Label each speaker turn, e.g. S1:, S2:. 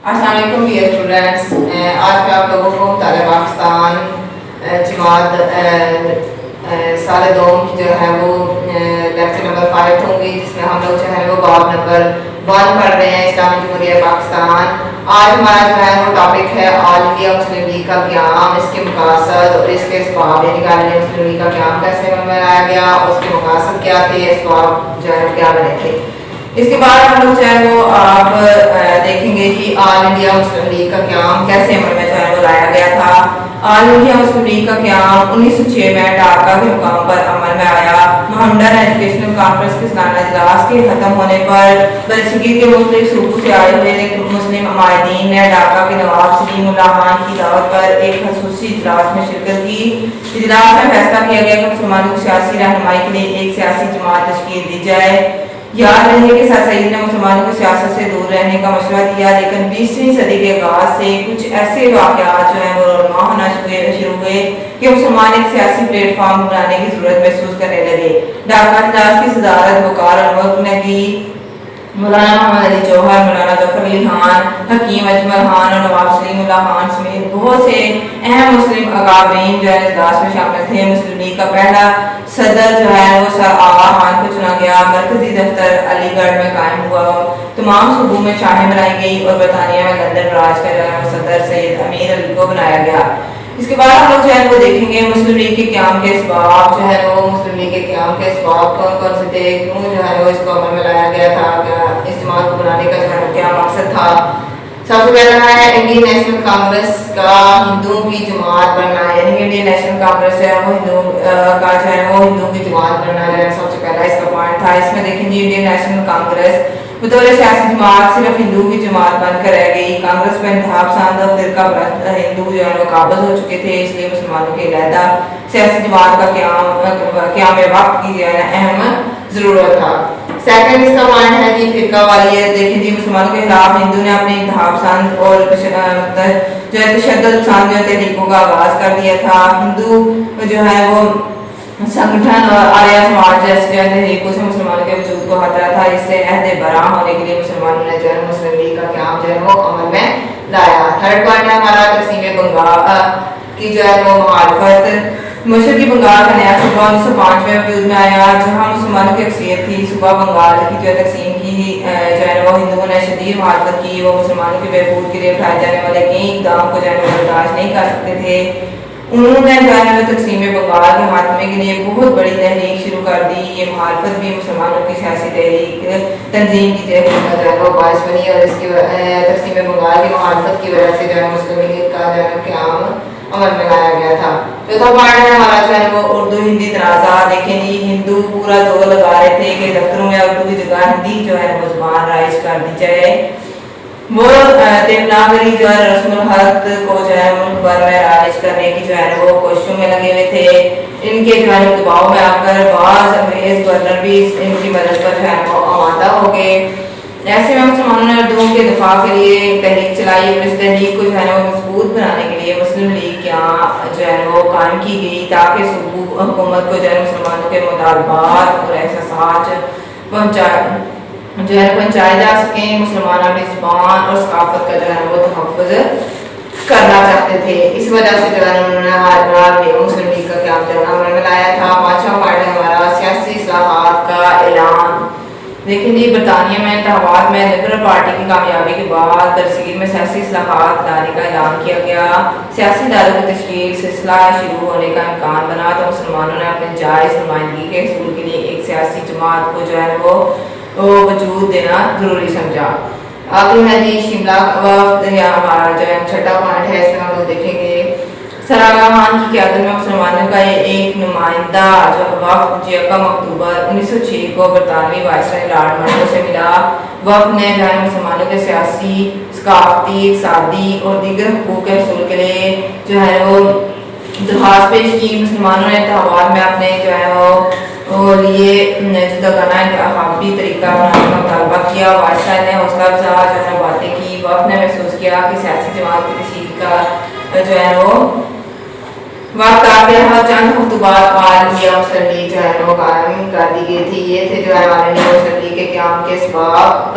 S1: السلام علیکم dear students, آج میں آپ لوگوں کو مطالعہ پاکستان جماعت سال دوم کی جو ہے وہ لیکچر نمبر 5 ہوں گی، جس میں ہم لوگ جو ہے وہ باب نمبر 1 پڑھ رہے ہیں، اسلامی جمہوریہ پاکستان۔ آج ہمارا جو ہے وہ ٹاپک ہے آل انڈیا مسلم لیگ کا قیام، اس کے مقاصد اور اس کے اسباب، یعنی کہ آل انڈیا مسلم لیگ کا قیام کیسے بنایا گیا اور اس کے مقاصد کیا تھے، اسباب جو ہے کیا بنے تھے۔ اس کے بعد ہم لوگ جو ہے وہ آپ دیکھیں گے کہ آل انڈیا مسلم لیگ کا قیام کیسے عمل میں جو ہے وہ لایا گیا تھا۔ آل انڈیا مسلم لیگ کا قیام 1906 میں ڈھاکہ کے مقام پر عمل میں آیا۔ محمدن ایجوکیشنل کانفرنس کے سالانہ اجلاس کے ختم ہونے پر برصغیر کے مختلف صوبوں سے آئے ہوئے مسلم عمائدین نے ڈھاکہ کے نواب سلیم اللہ خان کی دعوت پر ایک خصوصی اجلاس میں شرکت کی۔ اجلاس میں فیصلہ کیا گیا کہ مسلمانوں کو سیاسی رہنمائی کے لیے ایک سیاسی جماعت تشکیل دی جائے۔ یاد رہے کہ سر سید نے مسلمانوں کو سیاست سے دور رہنے کا مشورہ دیا، لیکن 20ویں صدی کے آغاز سے کچھ ایسے واقعات جو ہیں وہ رونما ہونا شروع ہوئے کہ مسلمان ایک سیاسی پلیٹ فارم بنانے کی ضرورت محسوس کرنے لگے۔ ڈھاکہ اجلاس کی صدارت وقار الملک نے کی۔ مولانا محمد علی جوہر، مولانا ظفر علی خان، حکیم اجمل خان اور نواب سلیم اللہ خان سمیت بہت سے اہم مسلم اکابرین جو ہے اجلاس میں شامل تھے۔ مسلم لیگ کا پہلا صدر جو ہے وہ سر آغا خان کو چنا گیا۔ مرکزی دفتر علی گڑھ میں قائم ہوا۔ تمام صوبوں میں شاہیں بنائی گئی اور برطانیہ میں لندن براج کا جو ہے صدر سید امیر علی کو بنایا گیا۔ اس کے بعد ہم لوگ جو ہے وہ دیکھیں گے مسلم لیگ کے قیام کے اسباب جو ہے وہ مسلم لیگ کے قیام کے اسباب کون کون سے تھے، کیوں جو ہے وہ اس کو عمل میں لایا گیا تھا، اس جماعت کو بنانے کا جو ہے کیا مقصد تھا۔ سب سے پہلا ہے انڈین نیشنل کانگریس کا ہندوؤں کی جماعت بننا، یعنی کہ انڈین نیشنل کانگریس ہے وہ ہندوؤں کا جو ہے وہ ہندوؤں کی جماعت بننا جو ہے سب سے پہلا اس کا پوائنٹ تھا۔ اس میں دیکھیں جی انڈین نیشنل کانگریس بطور سیاسی جماعت صرف ہندوؤں کی جماعت بن کر رہ گئی۔ کانگریس میں انتہا پسند اور فرقہ پرست ہندو جو ہے وہ قابض ہو چکے تھے، اس لیے مسلمانوں کے علیحدہ سیاسی جماعت کا قیام وقت کی جو ہے اہم ضرورت تھا۔ سیکنڈ اس کا پوائنٹ ہے جی فرقہ والیت۔ دیکھیں جی مسلمانوں کے خلاف ہندو نے اپنے انتہا پسند اور جو ہے تشدد پسند جو تحریکوں کا آغاز کر دیا تھا۔ ہندو جو ہے وہ سنگٹھن اور آریہ سماج جیسے جو ہے تحریکوں سے مسلمانوں کے وجود کو خطرہ تھا، اس سے عہد برآں ہونے کے لیے مسلمانوں نے جو ہے مسلم لیگ کا قیام جو ہے وہ عمل میں لایا۔ تھرڈ پوائنٹ ہے ہمارا تقسیم بنگال کی جو ہے وہ مخالفت۔ مشرقی بنگال کا نیا صوبہ 1905 میں وجود میں آیا، جہاں مسلمانوں کی اکثریت تھی۔ صوبہ بنگال کی جو تقسیم کی جو ہے وہ ہندوؤں نے شدید مخالفت کی۔ وہ مسلمانوں کے بہبود کے لیے اٹھائے جانے والے کئی اقدام کو جو ہے برداشت نہیں کر سکتے تھے۔ انہوں نے جو ہے تقسیم بنگال کے خاتمے کے لیے بہت بڑی تحریک شروع کر دی۔ یہ مخالفت بھی مسلمانوں کی سیاسی تحریک تنظیم کی جو ہے وہ باعث بنی، اور اس کی تقسیم بنگال کی مخالفت کی وجہ سے جو ہے مسلم لیگ کا جو ہے قیام عمل میں لایا گیا تھا۔ چوتھا پوائنٹ ہے ہمارا جو ہے وہ اردو ہندی تنازع۔ دیکھیں جی ہندو پورا زور لگا رہے تھے کہ دفتروں میں اردو کی جگہ ہندی جو ہے وہ زبان رائج کر دی جائے۔ وہ دیوناگری جو ہے رسم الخط کو جو ہے ملک بھر میں رائج کرنے کی جو ہے وہ کوششوں میں لگے ہوئے تھے۔ ان کے جو ہے دباؤ میں آ کر بعض انگریز گورنر بھی ان کی مدد پر جو ہے وہ آمادہ ہو گئے۔ ایسے میں مسلمانوں نے اردو کے دفاع کے لیے تحریک چلائی، اور اس تحریک کو جو ہے وہ مضبوط بنانے کے لیے مسلم لیگ جو ہے وہ قائم کی گئی، تاکہ صوبائی حکومت کو جو ہے مسلمانوں کے مطالبات اور احساسات پہنچائے جا سکیں۔ مسلمان اپنی زبان اور ثقافت کا جو ہے وہ تحفظ کرنا چاہتے تھے، اس وجہ سے جو ہے انہوں نے مسلم لیگ کا قیام جو ہے عمل میں لایا تھا۔ پانچواں پوائنٹ ہے ہمارا سیاسی اصلاحات کا اعلان۔ لیکن جی برطانیہ میں انتخابات میں لبرل پارٹی کی کامیابی کے بعد برصغیر میں سیاسی اصلاحات لانے کا اعلان کیا گیا۔ سیاسی اداروں کی تشکیل سلسلہ شروع ہونے کا امکان بنا تو مسلمانوں نے اپنے جائز نمائندگی کے حصول کے لیے ایک سیاسی جماعت کو جو ہے وہ وجود دینا ضروری سمجھا۔ آگے ہے جی شملہ وفد، یا ہمارا جو ہے چھٹا پوائنٹ ہے، اس میں ہم لوگ دیکھیں گے سر آغا خان کی قیادت میں مسلمانوں کا ایک نمائندہ جو وفد 1 اکتوبر 1906 کو برطانوی وائسرائے لارڈ منٹو سے ملا۔ وفد نے جو ہے مسلمانوں کے سیاسی، ثقافتی، اقتصادی اور دیگر حقوق کے حصول کے لیے جو ہے وہ درخواست پیش کی۔ مسلمانوں نے انتخابات میں اپنے جو ہے وہ لیے جداگانہ انتخابی طریقہ اپنانے کا مطالبہ کیا۔ وائسرائے نے حوصلہ افزا جو ہے باتیں کی۔ وفد نے محسوس کیا کہ سیاسی جماعت کی تشکیل کا جو ہے وہ وقت آ گیا ہے۔ چند ہفتوں بعد آل انڈیا مسلم لیگ جو ہے وہ قائم کر دی گئی تھی۔ یہ تھے جو ہے آل انڈیا مسلم لیگ کے قیام کے اسباب۔